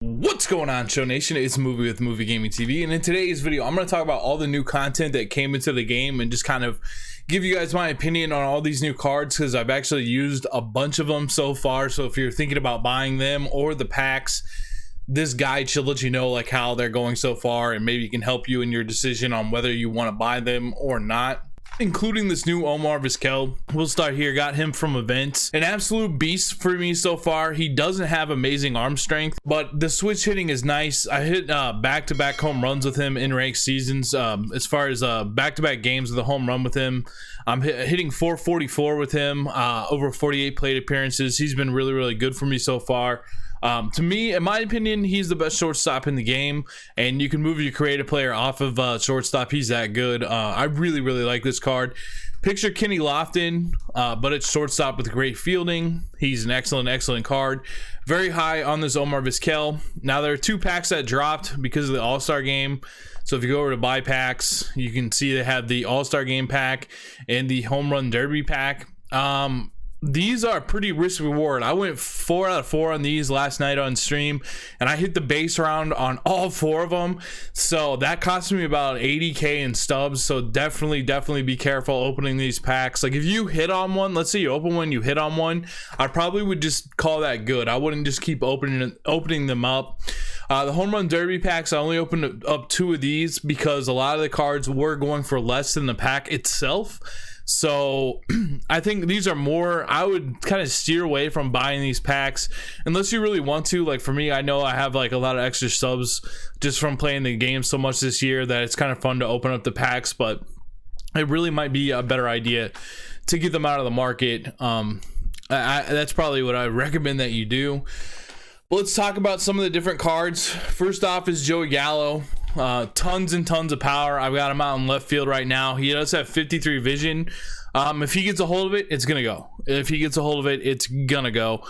What's going on, Show Nation? It's Movie with Movie Gaming TV, and in today's video I'm going to talk about all the new content that came into the game and just kind of give you guys my opinion on all these new cards, because I've actually used a bunch of them so far. So if you're thinking about buying them or the packs, this guide should let you know like how they're going so far, and maybe it can help you in your decision on whether you want to buy them or not, including this new Omar Vizquel. We'll start here. Got him from events. An absolute beast for me so far. He doesn't have amazing arm strength, but the switch hitting is nice. I hit back-to-back home runs with him in ranked seasons. As far as back-to-back games with a home run with him, I'm hitting 444 with him, over 48 plate appearances. He's been really good for me so far. To me, in my opinion, he's the best shortstop in the game, and you can move your creative player off of shortstop. He's that good. I really like this card. Picture Kenny Lofton, but it's shortstop with great fielding. He's an excellent card. Very high on this Omar Vizquel. Now there are two packs that dropped because of the All-Star game. So if you go over to buy packs, you can see they have the All-Star game pack and the Home Run Derby pack. These are pretty risk reward. I went 4 out of 4 on these last night on stream, and I hit the base round on all 4 of them. So that cost me about 80k in stubs. So definitely be careful opening these packs. Like if you hit on one, let's say you open one, you hit on one, I probably would just call that good. I wouldn't just keep opening them up. The Home Run Derby packs, I only opened up 2 of these because a lot of the cards were going for less than the pack itself. So I think these are more, I would kind of steer away from buying these packs unless you really want to. Like for me, I know I have like a lot of extra subs just from playing the game so much this year that it's kind of fun to open up the packs, but it really might be a better idea to get them out of the market. That's probably what I recommend that you do. But let's talk about some of the different cards. First off is Joey Gallo. Tons and tons of power. I've got him out in left field right now. He does have 53 vision. If he gets a hold of it, it's gonna go. If he gets a hold of it, it's gonna go.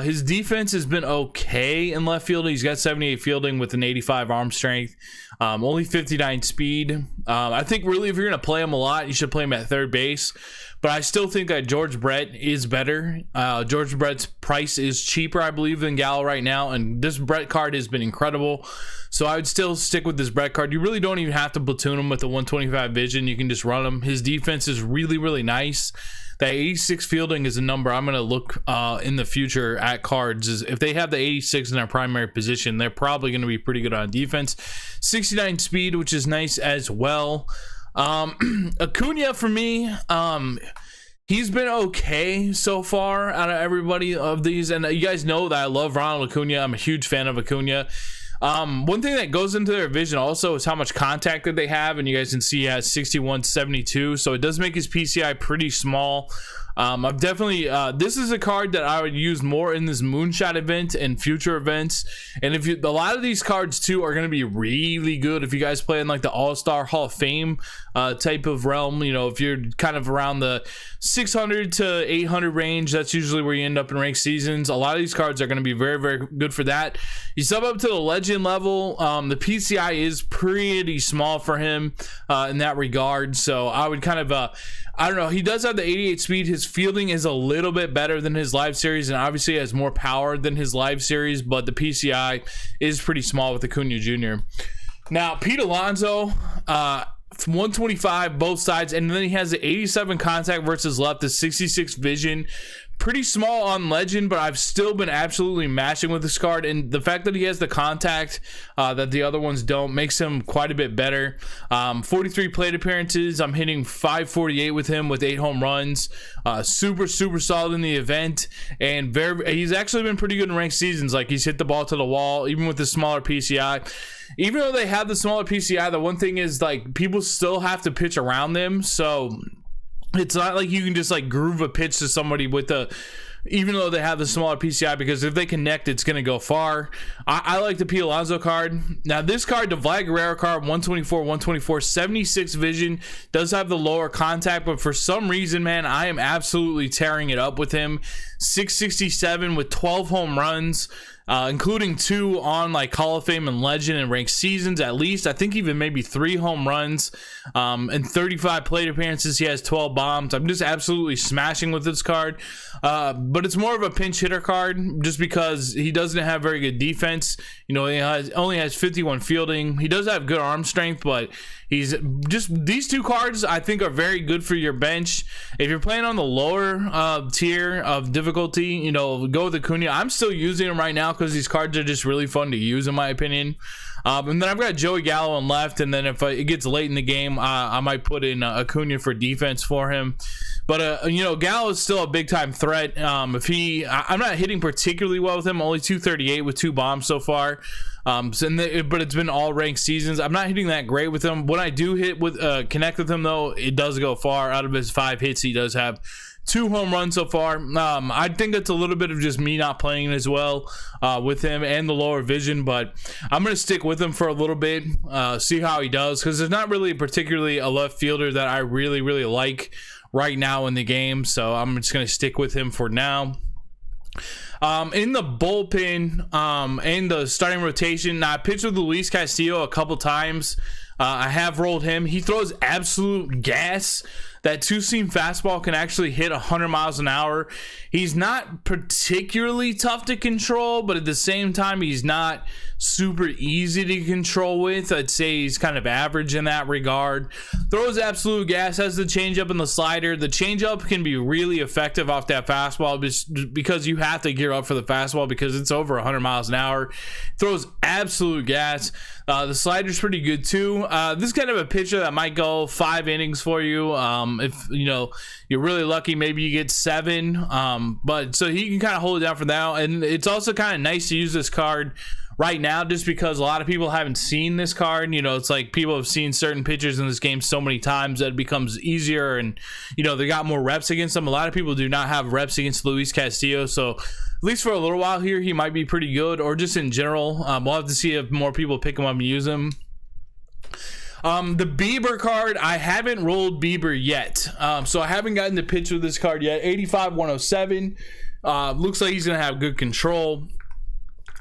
His defense has been okay in left field. He's got 78 fielding with an 85 arm strength, only 59 speed. I think really if you're gonna play him a lot, you should play him at third base. But I still think that George Brett is better. George Brett's price is cheaper, I believe, than Gallo right now. And this Brett card has been incredible. So I would still stick with this Brett card. You really don't even have to platoon him with the 125 vision. You can just run him. His defense is really nice. That 86 fielding is a number I'm going to look in the future at cards. Is if they have the 86 in their primary position, they're probably going to be pretty good on defense. 69 speed, which is nice as well. ACUNA for me, he's been okay so far out of everybody of these, and you guys know that I love Ronald Acuna. I'm a huge fan of Acuna. One thing that goes into their vision also is how much contact that they have, and you guys can see he has 6172, so it does make his PCI pretty small. I've definitely this is a card that I would use more in this moonshot event and future events. And if you, a lot of these cards too are going to be really good if you guys play in like the All-Star Hall of Fame type of realm. You know, if you're kind of around the 600 to 800 range, that's usually where you end up in ranked seasons. A lot of these cards are going to be very good for that. You sub up to the legend level, the PCI is pretty small for him in that regard. So I would kind of I don't know, he does have the 88 speed. His fielding is a little bit better than his live series, and obviously has more power than his live series, but the PCI is pretty small with Acuna Jr. Now, Pete Alonso, 125 both sides, and then he has the 87 contact versus left, the 66 vision. Pretty small on legend, but I've still been absolutely mashing with this card, and the fact that he has the contact that the other ones don't makes him quite a bit better. 43 plate appearances. I'm hitting 548 with him with 8 home runs. Super solid in the event, and he's actually been pretty good in ranked seasons. Like he's hit the ball to the wall even with the smaller PCI. Even though they have the smaller PCI, the one thing is like people still have to pitch around them, so it's not like you can just like groove a pitch to somebody with the, even though they have the smaller PCI, because if they connect, it's going to go far. I like the P. Alonso card. Now this card, the Vlad Guerrero card, 124, 76 vision, does have the lower contact, but for some reason, man, I am absolutely tearing it up with him. 667 with 12 home runs. including 2 on like Hall of Fame and Legend and ranked seasons at least. I think even maybe 3 home runs, and 35 plate appearances. He has 12 bombs. I'm just absolutely smashing with this card, but it's more of a pinch hitter card just because he doesn't have very good defense. You know, he only has 51 fielding. He does have good arm strength, but he's just, these 2 cards I think are very good for your bench. If you're playing on the lower tier of difficulty, you know, go with ACUNA. I'm still using him right now because these cards are just really fun to use in my opinion. And then I've got Joey Gallo on left, and then if it gets late in the game, I might put in ACUNA for defense for him. But you know, Gallo is still a big time threat. I'm not hitting particularly well with him, only 238 with 2 bombs so far. But it's been all ranked seasons. I'm not hitting that great with him. When I do hit with connect with him though, it does go far. Out of his 5 hits, he does have 2 home runs so far. I think it's a little bit of just me not playing as well with him and the lower vision, but I'm going to stick with him for a little bit, see how he does, because there's not really particularly a left fielder that I really like right now in the game, so I'm just going to stick with him for now. In the bullpen and the starting rotation, I pitched with Luis Castillo a couple times. I have rolled him. He throws absolute gas. That 2-seam fastball can actually hit 100 miles an hour. He's not particularly tough to control, but at the same time, he's not super easy to control with. I'd say he's kind of average in that regard. Throws absolute gas, has the changeup and the slider. The changeup can be really effective off that fastball because you have to gear up for the fastball because it's over 100 miles an hour. Throws absolute gas. The slider's pretty good too. This is kind of a pitcher that might go 5 innings for you. If you know you're really lucky, maybe you get 7. But so he can kind of hold it down for now, and it's also kind of nice to use this card right now just because a lot of people haven't seen this card. You know, it's like people have seen certain pitchers in this game so many times that it becomes easier, and you know, they got more reps against them. A lot of people do not have reps against Luis Castillo, so at least for a little while here he might be pretty good, or just in general. We'll have to see if more people pick him up and use him. The Bieber card, I haven't rolled Bieber yet, so I haven't gotten to pitch with this card yet. 85 107. Looks like he's gonna have good control.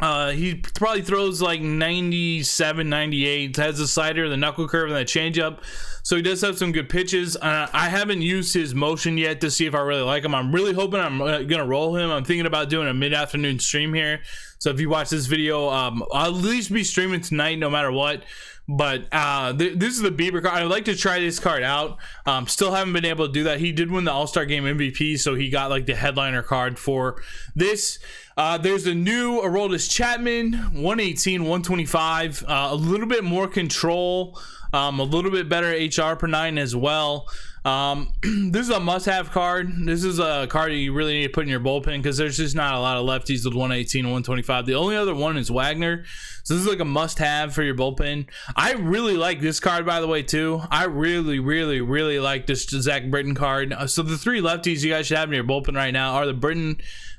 He probably throws like 97 98, has the slider, the knuckle curve, and the changeup, so he does have some good pitches. I haven't used his motion yet to see if I really like him. I'm really hoping I'm gonna roll him. I'm thinking about doing a mid-afternoon stream here, so if you watch this video, I'll at least be streaming tonight no matter what. But this is the Bieber card. I'd like to try this card out. Still haven't been able to do that. He did win the All-Star Game MVP, so he got like the headliner card for this. There's a new Aroldis Chapman, 118 125. A little bit more control, a little bit better HR per 9 as well. This is a must-have card. This is a card that you really need to put in your bullpen because there's just not a lot of lefties with 118 and 125. The only other one is Wagner, so this is like a must-have for your bullpen. I really like this card, by the way, too. I really like this Zach Britton card. So the 3 lefties you guys should have in your bullpen right now are the Britton,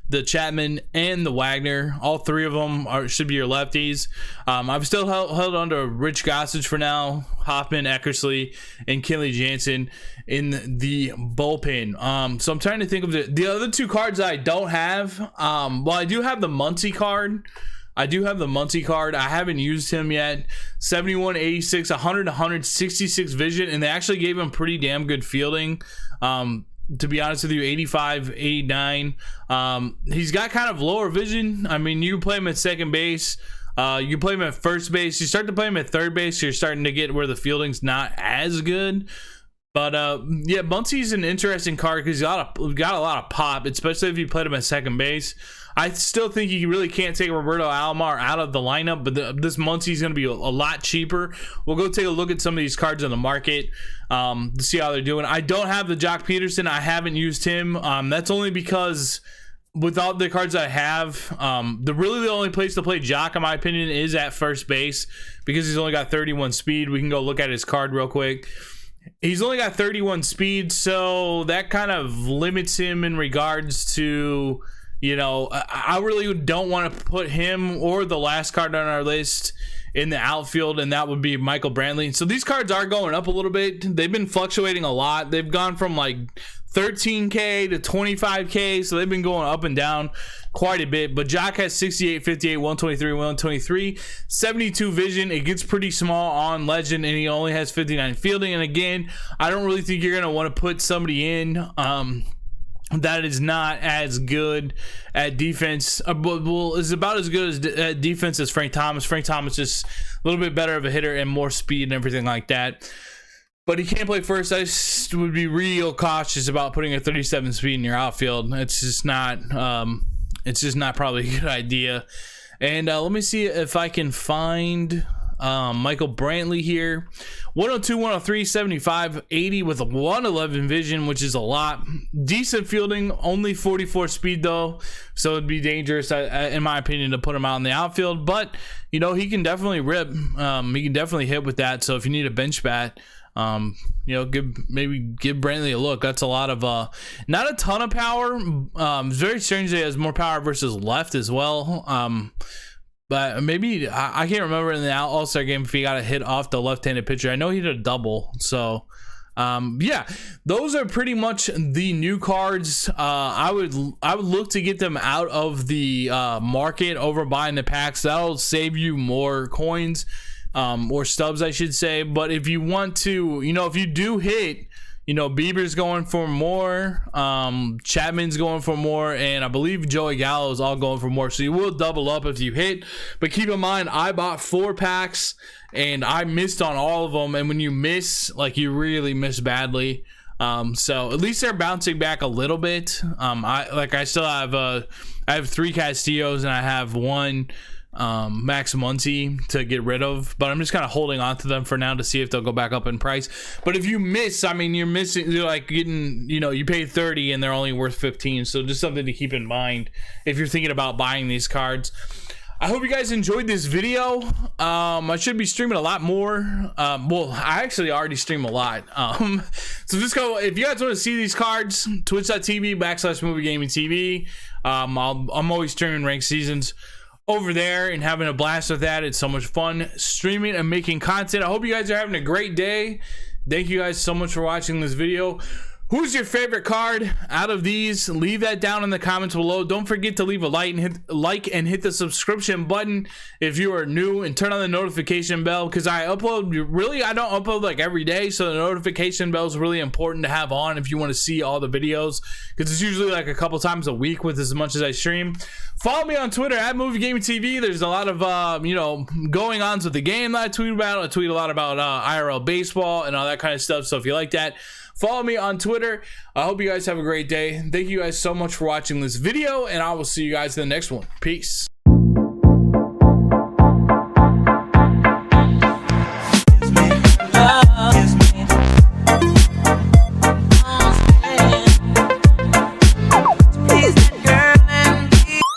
the Chapman, and the Wagner. All 3 of them should be your lefties. I've still held on to Rich Gossage for now, Hoffman, Eckersley, and Kenley Jansen in the bullpen. So I'm trying to think of the other 2 cards that I don't have. Well, I do have the Muncy card. I haven't used him yet. 71 86, 100 166 vision, and they actually gave him pretty damn good fielding. To be honest with you, 85 89. He's got kind of lower vision. I mean, you can play him at second base, you can play him at first base, you start to play him at third base, you're starting to get where the fielding's not as good. But yeah, Muncy's an interesting card because he's got a lot of pop, especially if you played him at second base. I still think you really can't take Roberto Alomar out of the lineup, but this Muncy's going to be a lot cheaper. We'll go take a look at some of these cards on the market to see how they're doing. I don't have the Jock Peterson. I haven't used him. That's only because with all the cards I have, the only place to play Jock, in my opinion, is at first base because he's only got 31 speed. We can go look at his card real quick. He's only got 31 speed, so that kind of limits him in regards to, you know, I really don't want to put him or the last card on our list in the outfield, and that would be Michael Brantley. So these cards are going up a little bit. They've been fluctuating a lot. They've gone from like 13K to 25K, so they've been going up and down quite a bit. But Jock has 68, 58, 123, 123, 72 vision. It gets pretty small on legend, and he only has 59 fielding. And again, I don't really think you're gonna want to put somebody in that is not as good at defense, well, is about as good at defense as Frank Thomas. Frank Thomas is a little bit better of a hitter and more speed and everything like that, but he can't play first. I just would be real cautious about putting a 37 speed in your outfield. It's just not probably a good idea. And let me see if I can find Michael Brantley here. 102, 103, 75, 80 with a 111 vision, which is a lot. Decent fielding, only 44 speed though, so it'd be dangerous in my opinion to put him out in the outfield. But you know, he can definitely rip. He can definitely hit with that. So if you need a bench bat, you know, give Brantley a look. That's a lot of not a ton of power. It's very strange that he has more power versus left as well. But maybe, I can't remember in the All-Star game if he got a hit off the left-handed pitcher. I know he did a double. So yeah, those are pretty much the new cards. I would look to get them out of the market over buying the packs. That'll save you more coins, or stubs I should say. But if you want to, you know, if you do hit, you know, Bieber's going for more, Chapman's going for more, and I believe Joey Gallo is all going for more. So you will double up if you hit. But keep in mind, I bought 4 packs and I missed on all of them. And when you miss, like, you really miss badly. So at least they're bouncing back a little bit. I still have I have 3 Castillos and I have 1 Max Muncy to get rid of, but I'm just kind of holding on to them for now to see if they'll go back up in price. But if you miss, I mean, you're like getting, you know, you paid 30 and they're only worth 15, so just something to keep in mind if you're thinking about buying these cards. I hope you guys enjoyed this video. I should be streaming a lot more. Well, I actually already stream a lot. So just go, if you guys want to see these cards, twitch.tv/MovieGamingTV. I'm always streaming ranked seasons over there and having a blast with that. It's so much fun streaming and making content. I hope you guys are having a great day. Thank you guys so much for watching this video. Who's your favorite card out of these? Leave that down in the comments below. Don't forget to leave a like and hit the subscription button if you are new, and turn on the notification bell, because I don't upload like every day, so the notification bell is really important to have on if you want to see all the videos, because it's usually like a couple times a week with as much as I stream. Follow me on Twitter at MovieGamingTV. There's a lot of you know, going ons with the game that I tweet about. I tweet a lot about IRL baseball and all that kind of stuff, so if you like that, follow me on Twitter. I hope you guys have a great day. Thank you guys so much for watching this video, and I will see you guys in the next one. Peace.